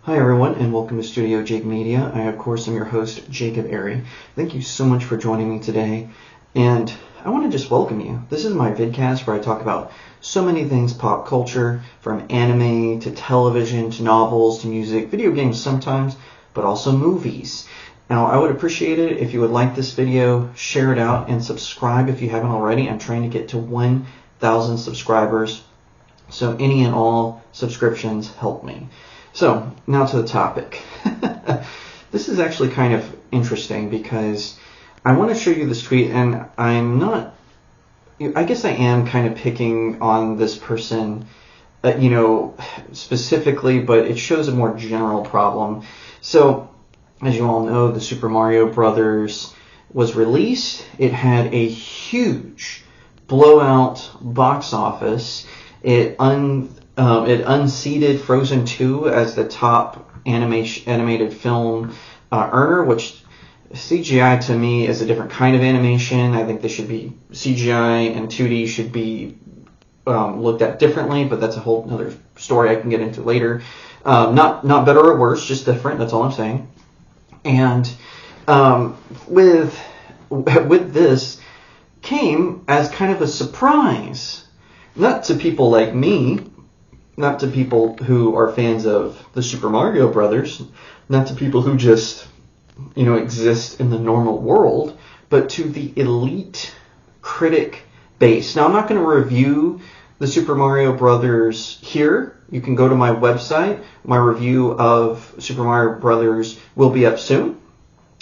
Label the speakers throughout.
Speaker 1: Hi everyone, and welcome to StudioJake Media. I, of course, am your host, Jacob Airy. Thank you so much for joining me today, and I want to just welcome you. This is my vidcast where I talk about so many things pop culture, from anime to television to novels to music, video games sometimes, but also movies. Now, I would appreciate it if you would like this video, share it out, and subscribe if you haven't already. I'm trying to get to 1,000 subscribers, so any and all subscriptions help me. So, now to the topic. This is actually kind of interesting because I want to show you this tweet, and I guess I am kind of picking on this person, specifically, but it shows a more general problem. So, as you all know, the Super Mario Brothers was released. It had a huge blowout box office. It unseated Frozen 2 as the top animated film earner, which CGI to me is a different kind of animation. I think they should be CGI and 2D should be looked at differently, but that's a whole other story I can get into later. Not better or worse, just different. That's all I'm saying. And with this came as kind of a surprise, not to people like me, not to people who are fans of the Super Mario Brothers, not to people who just, exist in the normal world, but to the elite critic base. Now, I'm not going to review the Super Mario Brothers here. You can go to my website. My review of Super Mario Brothers will be up soon.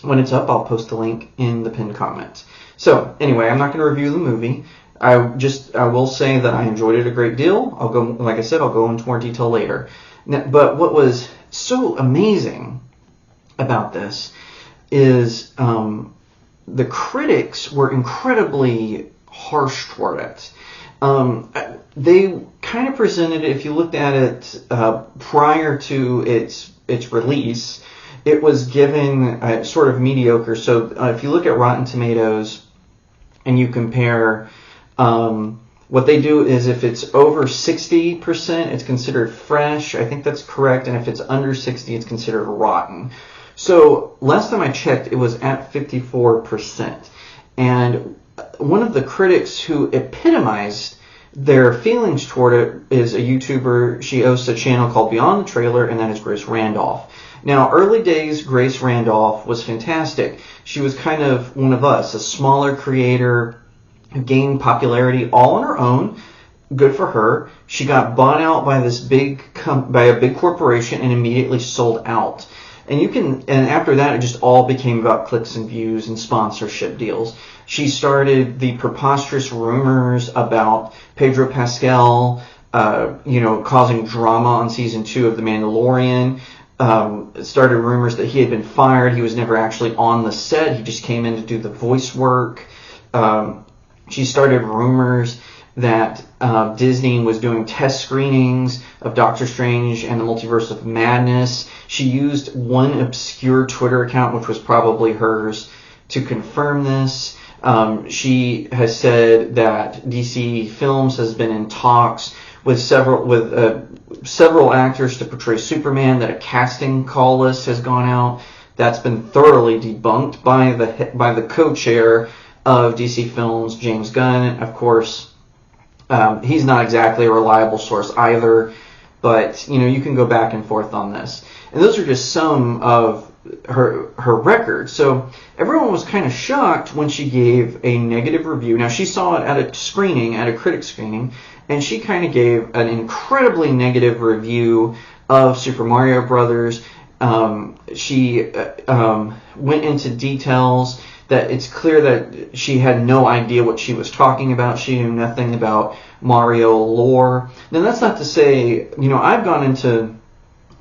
Speaker 1: When it's up, I'll post the link in the pinned comment. So, anyway, I'm not going to review the movie. I will say that I enjoyed it a great deal. I'll go into more detail later. Now, but what was so amazing about this is the critics were incredibly harsh toward it. They kind of presented it, if you looked at it prior to its release, it was given sort of mediocre. So if you look at Rotten Tomatoes and you compare, what they do is if it's over 60%, it's considered fresh. I think that's correct. And if it's under 60, it's considered rotten. So last time I checked, it was at 54%. And one of the critics who epitomized their feelings toward it is a YouTuber. She hosts a channel called Beyond the Trailer, and that is Grace Randolph. Now, early days, Grace Randolph was fantastic. She was kind of one of us, a smaller creator who gained popularity all on her own. Good for her. She got bought out by by a big corporation and immediately sold out. And after that, it just all became about clicks and views and sponsorship deals. She started the preposterous rumors about Pedro Pascal, causing drama on season 2 of The Mandalorian. It started rumors that he had been fired. He was never actually on the set. He just came in to do the voice work. She started rumors that Disney was doing test screenings of Doctor Strange and the Multiverse of Madness. She used one obscure Twitter account, which was probably hers, to confirm this. She has said that DC Films has been in talks with several actors to portray Superman, that a casting call list has gone out. That's been thoroughly debunked by the co-chair of DC Films, James Gunn. Of course, he's not exactly a reliable source either, but you can go back and forth on this. And those are just some of her records. So everyone was kind of shocked when she gave a negative review. Now, she saw it at a critic screening, and she kind of gave an incredibly negative review of Super Mario Brothers. She went into details that it's clear that she had no idea what she was talking about. She knew nothing about Mario lore. Now, that's not to say, I've gone into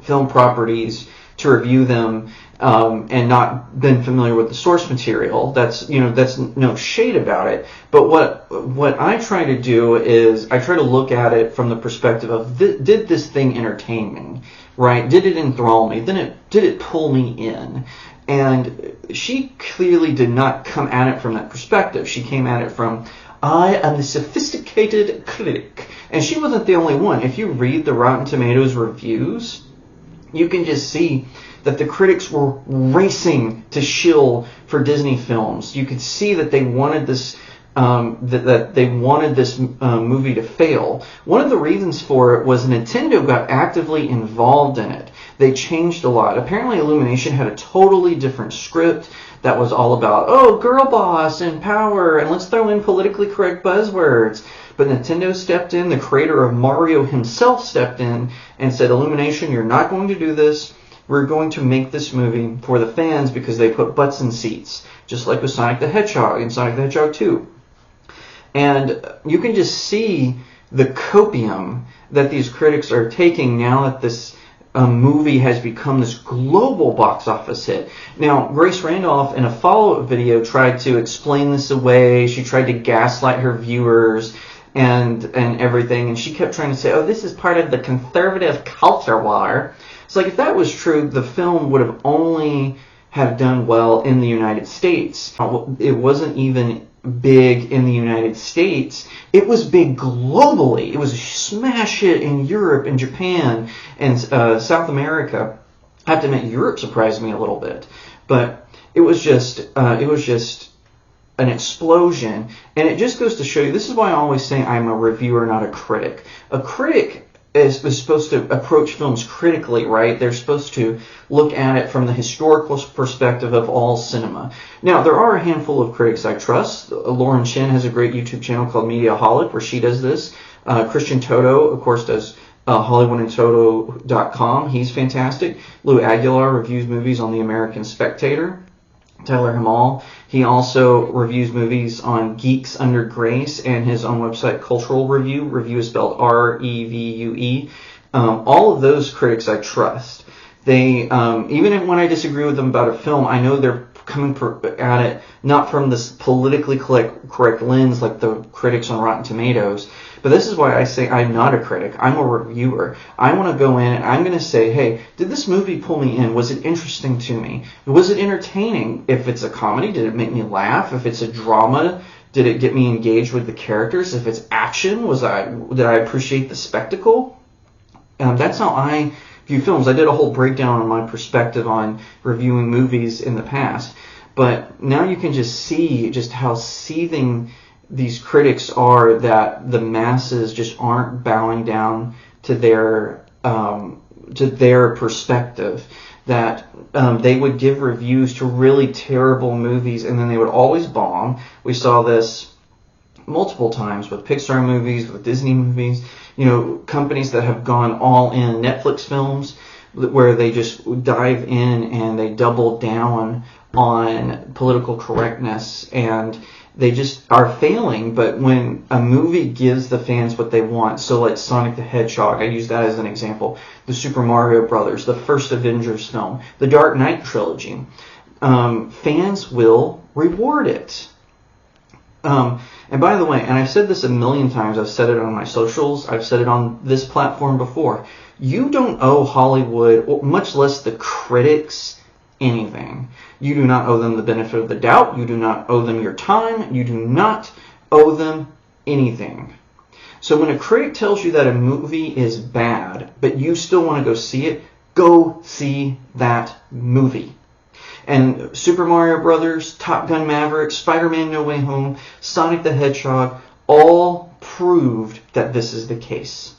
Speaker 1: film properties to review them and not been familiar with the source material. That's no shade about it. But what I try to do is I try to look at it from the perspective of, did this thing entertain me, right? Did it enthrall me? Did it pull me in? And she clearly did not come at it from that perspective. She came at it from, I am the sophisticated critic. And she wasn't the only one. If you read the Rotten Tomatoes reviews, you can just see that the critics were racing to shill for Disney films. You could see that they wanted this movie to fail. One of the reasons for it was Nintendo got actively involved in it. They changed a lot. Apparently Illumination had a totally different script that was all about, oh, girl boss and power, and let's throw in politically correct buzzwords. But Nintendo stepped in, the creator of Mario himself stepped in and said, Illumination, you're not going to do this. We're going to make this movie for the fans because they put butts in seats, just like with Sonic the Hedgehog and Sonic the Hedgehog 2. And you can just see the copium that these critics are taking now that this movie has become this global box office hit. Now, Grace Randolph, in a follow-up video, tried to explain this away. She tried to gaslight her viewers and everything, and she kept trying to say, oh, this is part of the conservative culture war. It's like, if that was true, the film would have only have done well in the United States. It wasn't even big in the United States. It was big globally. It was a smash hit in Europe and Japan and South America. I have to admit, Europe surprised me a little bit, but it was just an explosion. And it just goes to show you, this is why I always say I'm a reviewer, not a critic. A critic is supposed to approach films critically, right? They're supposed to look at it from the historical perspective of all cinema. Now, there are a handful of critics I trust. Lauren Chen has a great YouTube channel called Mediaholic where she does this. Christian Toto, of course, does HollywoodandToto.com. He's fantastic. Lou Aguilar reviews movies on The American Spectator. Tyler Hamal. He also reviews movies on Geeks Under Grace and his own website, Cultural Review. Review is spelled R-E-V-U-E. All of those critics I trust. They, even when I disagree with them about a film, I know they're coming at it not from this politically correct lens like the critics on Rotten Tomatoes. But this is why I say I'm not a critic. I'm a reviewer. I want to go in and I'm going to say, hey, did this movie pull me in? Was it interesting to me? Was it entertaining? If it's a comedy, did it make me laugh? If it's a drama, did it get me engaged with the characters? If it's action, did I appreciate the spectacle? That's how I view films. I did a whole breakdown on my perspective on reviewing movies in the past. But now you can just see just how seething these critics are, that the masses just aren't bowing down to their perspective, that they would give reviews to really terrible movies and then they would always bomb. We saw this multiple times with Pixar movies, with Disney movies, companies that have gone all in, Netflix films, where they just dive in and they double down on political correctness, and they just are failing. But when a movie gives the fans what they want, so like Sonic the Hedgehog, I use that as an example, the Super Mario Brothers, the first Avengers film, the Dark Knight trilogy, fans will reward it. And by the way, and I've said this a million times, I've said it on my socials, I've said it on this platform before, you don't owe Hollywood, or much less the critics, anything. You do not owe them the benefit of the doubt. You do not owe them your time. You do not owe them anything. So when a critic tells you that a movie is bad, but you still want to go see it, go see that movie. And Super Mario Brothers, Top Gun Maverick, Spider-Man No Way Home, Sonic the Hedgehog, all proved that this is the case.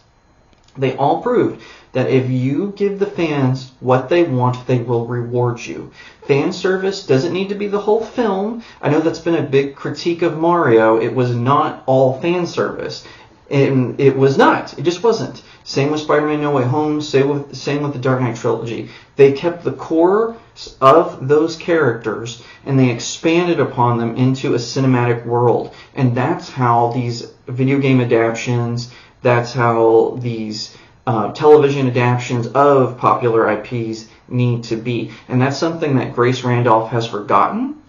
Speaker 1: They all proved that if you give the fans what they want, they will reward you. Fan service doesn't need to be the whole film. I know that's been a big critique of Mario. It was not all fan service. And it was not. It just wasn't. Same with Spider-Man No Way Home. Same with the Dark Knight trilogy. They kept the core of those characters and they expanded upon them into a cinematic world. And that's how these video game adaptions, that's how these television adaptions of popular IPs need to be. And that's something that Grace Randolph has forgotten.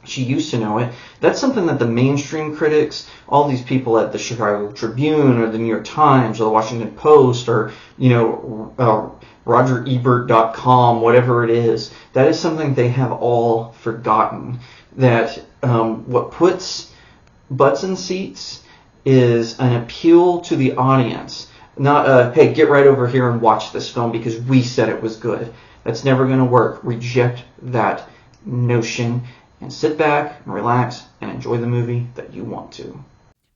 Speaker 1: She used to know it. That's something that the mainstream critics, all these people at the Chicago Tribune or the New York Times or the Washington Post or, RogerEbert.com, whatever it is, that is something they have all forgotten. That what puts butts in seats is an appeal to the audience. Not, hey, get right over here and watch this film because we said it was good. That's never going to work. Reject that notion and sit back and relax and enjoy the movie that you want to.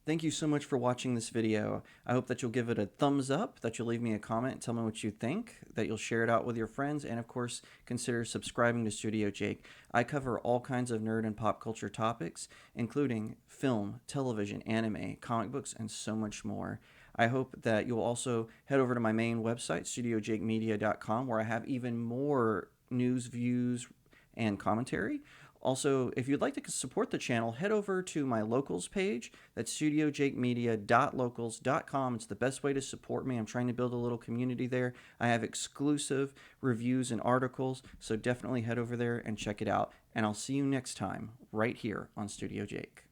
Speaker 2: Thank you so much for watching this video. I hope that you'll give it a thumbs up, that you'll leave me a comment and tell me what you think, that you'll share it out with your friends, and of course, consider subscribing to StudioJake. I cover all kinds of nerd and pop culture topics, including film, television, anime, comic books, and so much more. I hope that you'll also head over to my main website, StudioJakeMedia.com, where I have even more news, views, and commentary. Also, if you'd like to support the channel, head over to my locals page. That's studiojakemedia.locals.com. It's the best way to support me. I'm trying to build a little community there. I have exclusive reviews and articles, so definitely head over there and check it out. And I'll see you next time, right here on Studio Jake.